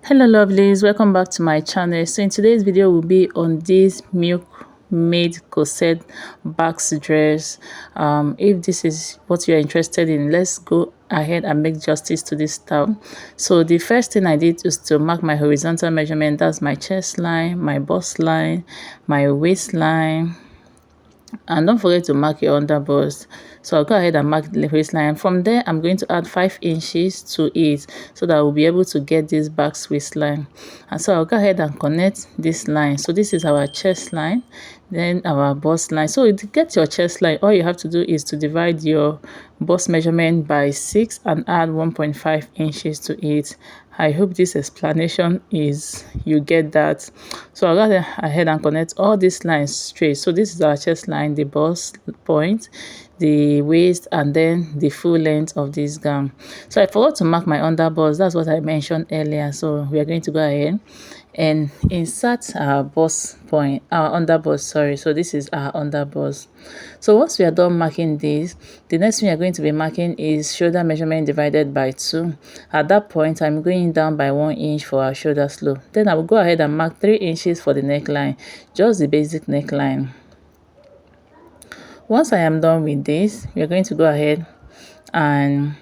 Hello lovelies, welcome back to my channel. So in today's video will be on this milkmaid corset basque dress. If this is what you're interested in, let's go ahead and make justice to this style. So the first thing I did is to mark my horizontal measurement. That's my chest line, my bust line, my waistline, and don't forget to mark your under bust. So I'll go ahead and mark the waistline. From there, I'm going to add 5 inches to it so that we'll be able to get this back waistline. And so I'll go ahead and connect this line. So this is our chest line, then our bust line. So to get your chest line, all you have to do is to divide your bust measurement by 6 and add 1.5 inches to it. I hope this explanation is you get that. So I'll go ahead and connect all these lines straight. So this is our chest line, the bust point, the waist, and then the full length of this gown. So I forgot to mark my under bust. That's what I mentioned earlier. So we are going to go ahead and insert our bust point, our under bust, sorry. So this is our under bust. So once we are done marking this, the next thing we are going to be marking is shoulder measurement divided by 2. At that point, I'm going down by 1 inch for our shoulder slope. Then I will go ahead and mark 3 inches for the neckline, just the basic neckline. Once I am done with this, we are going to go ahead and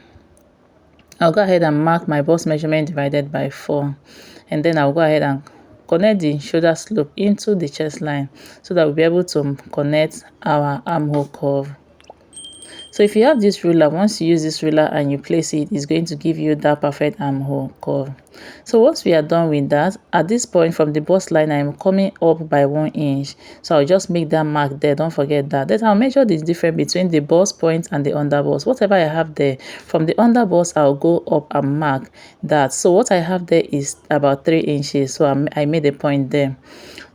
I'll go ahead and mark my bust measurement divided by 4. And then I'll go ahead and connect the shoulder slope into the chest line so that we'll be able to connect our armhole curve. So if you have this ruler, once you use this ruler and you place it, it's going to give you that perfect armhole curve. So once we are done with that, at this point from the bust line, I'm coming up by 1 inch. So I'll just make that mark there. Don't forget that. Then I'll measure the difference between the bust point and the under bust. Whatever I have there, from the under bust, I'll go up and mark that. So what I have there is about 3 inches. So I made a point there.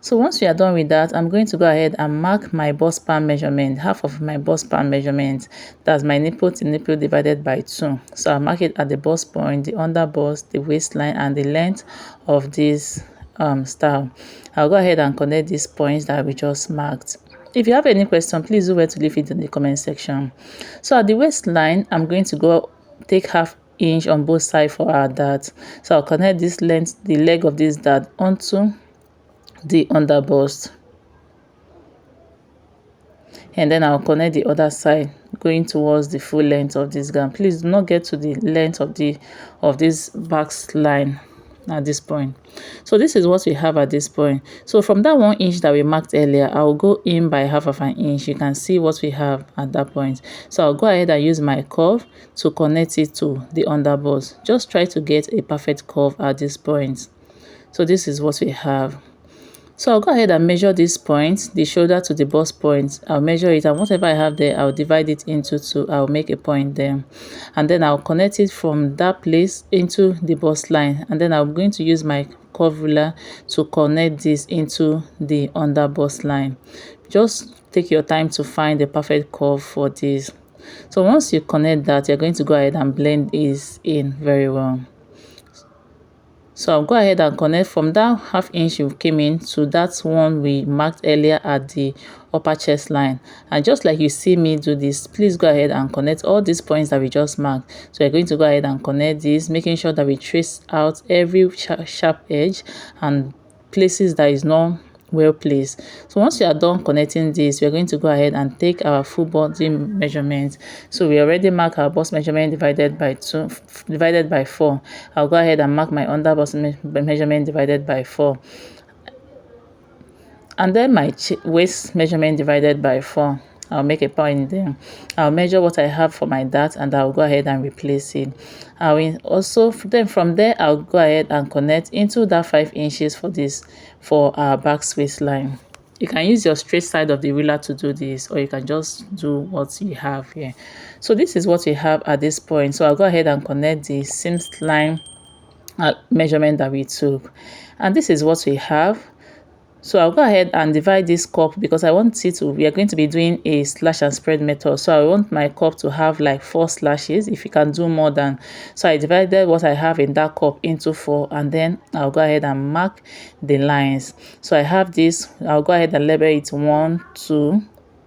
So once we are done with that, I'm going to go ahead and mark my bust span measurement, half of my bust span measurement. That's my nipple to nipple divided by 2. So I'll mark it at the bust point, the under bust, the waistline, and the length of this style. I'll go ahead and connect these points that we just marked. If you have any question, please do where to leave it in the comment section. So at the waistline, I'm going to go take half inch on both sides for our dart. So I'll connect this length, the leg of this dart, onto the under bust, and then I'll connect the other side going towards the full length of this gown. Please do not get to the length of this back line at this point. So this is what we have at this point. So from that 1 inch that we marked earlier, I'll go in by half of an inch. You can see what we have at that point. So I'll go ahead and use my curve to connect it to the under bust. Just try to get a perfect curve at this point. So this is what we have. So I'll go ahead and measure this point, the shoulder to the bust point. I'll measure it, and whatever I have there, I'll divide it into 2. I'll make a point there. And then I'll connect it from that place into the bust line. And then I'm going to use my curve ruler to connect this into the under bust line. Just take your time to find the perfect curve for this. So once you connect that, you're going to go ahead and blend this in very well. So I'll go ahead and connect from that half inch you came in to that one we marked earlier at the upper chest line. And just like you see me do this, please go ahead and connect all these points that we just marked. So we're going to go ahead and connect this, making sure that we trace out every sharp edge and places that is not well placed. So once you are done connecting this, we are going to go ahead and take our full body measurement. So we already mark our bust measurement divided by 4. I'll go ahead and mark my under bust measurement divided by 4, and then my waist measurement divided by 4. I'll make a point there. I'll measure what I have for my dart, and I'll go ahead and replace it. I will also, then from there, I'll go ahead and connect into that 5 inches for our back waistline. You can use your straight side of the ruler to do this, or you can just do what you have here. So this is what we have at this point. So I'll go ahead and connect the seam line measurement that we took, and this is what we have. So I'll go ahead and divide this cup because I want it to, we are going to be doing a slash and spread method. So I want my cup to have like 4 slashes, if you can do more than. So I divided what I have in that cup into 4, and then I'll go ahead and mark the lines. So I have this, I'll go ahead and label it 1, 2,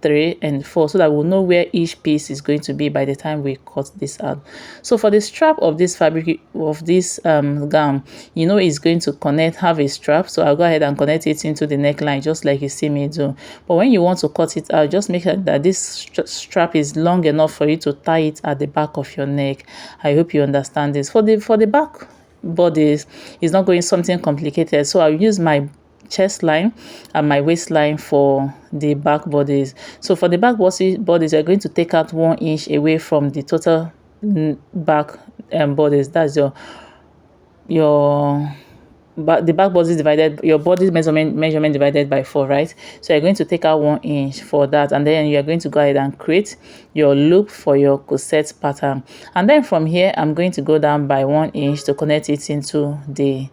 3 and 4, so that we'll know where each piece is going to be by the time we cut this out. So for the strap of this fabric of this gown, you know it's going to have a strap, so I'll go ahead and connect it into the neckline just like you see me do. But when you want to cut it out, just make sure that this strap is long enough for you to tie it at the back of your neck. I hope you understand this. For the back bodice, it's not going something complicated, so I'll use my chest line and my waistline for the back bodies. So for the back bodies, you're going to take out 1 inch away from the total back bodies. That's your but the back body divided, your body measurement divided by 4, right? So you're going to take out 1 inch for that, and then you're going to go ahead and create your loop for your corset pattern. And then from here, I'm going to go down by 1 inch to connect it into the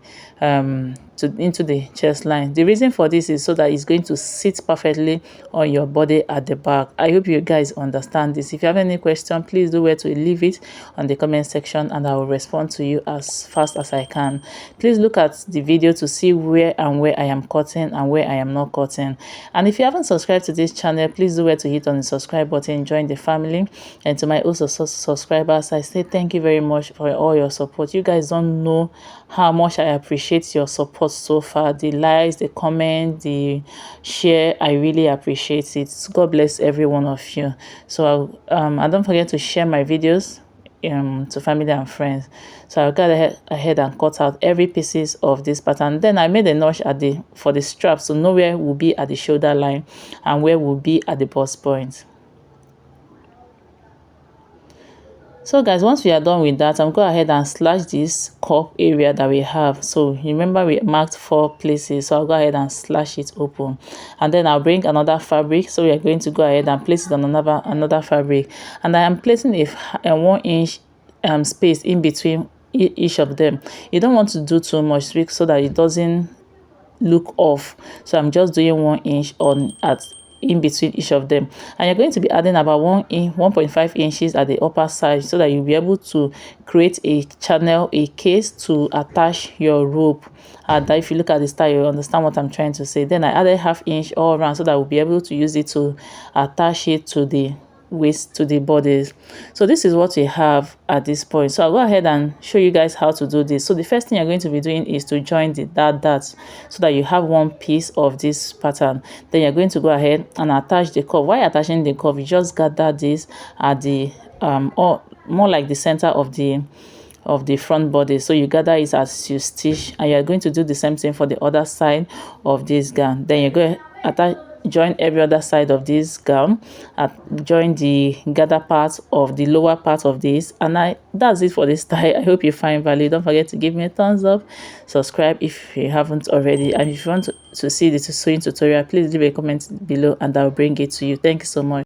into the chest line. The reason for this is so that it's going to sit perfectly on your body at the back. I hope you guys understand this. If you have any question, please do where to leave it on the comment section, and I will respond to you as fast as I can. Please look at the video to see where I am cutting and where I am not cutting. And if you haven't subscribed to this channel, please do where to hit on the subscribe button, join the family. And to my also subscribers, I say thank you very much for all your support. You guys don't know how much I appreciate your support so far. The likes, the comment, the share, I really appreciate it. God bless every one of you. So and don't forget to share my videos to family and friends. So I'll go ahead and cut out every pieces of this pattern. Then I made a notch at for the strap, so know where will be at the shoulder line and where will be at the bust point. So guys, once we are done with that, I'm going ahead and slash this cup area that we have. So remember we marked 4 places, so I'll go ahead and slash it open, and then I'll bring another fabric. So we are going to go ahead and place it on another fabric, and I am placing a 1 inch space in between each of them. You don't want to do too much so that it doesn't look off. So I'm just doing 1 inch in between each of them, and you're going to be adding about 1.5 inches at the upper side, so that you'll be able to create a channel, a case to attach your rope. That if you look at the style, you understand what I'm trying to say. Then I added 1/2 inch all around, so that we'll be able to use it to attach it to the waist, to the bodies. So this is what we have at this point. So I'll go ahead and show you guys how to do this. So the first thing you're going to be doing is to join the dot, so that you have one piece of this pattern. Then you're going to go ahead and attach the curve. While attaching the curve, you just gather this at the or more like the center of the front body. So you gather it as you stitch, and you're going to do the same thing for the other side of this gown. Then you go join every other side of this gown, join the gather part of the lower part of this, and that's it for this style. I hope you find value. Don't forget to give me a thumbs up, subscribe if you haven't already, and if you want to see the sewing tutorial, please leave a comment below and I'll bring it to you. Thank you so much.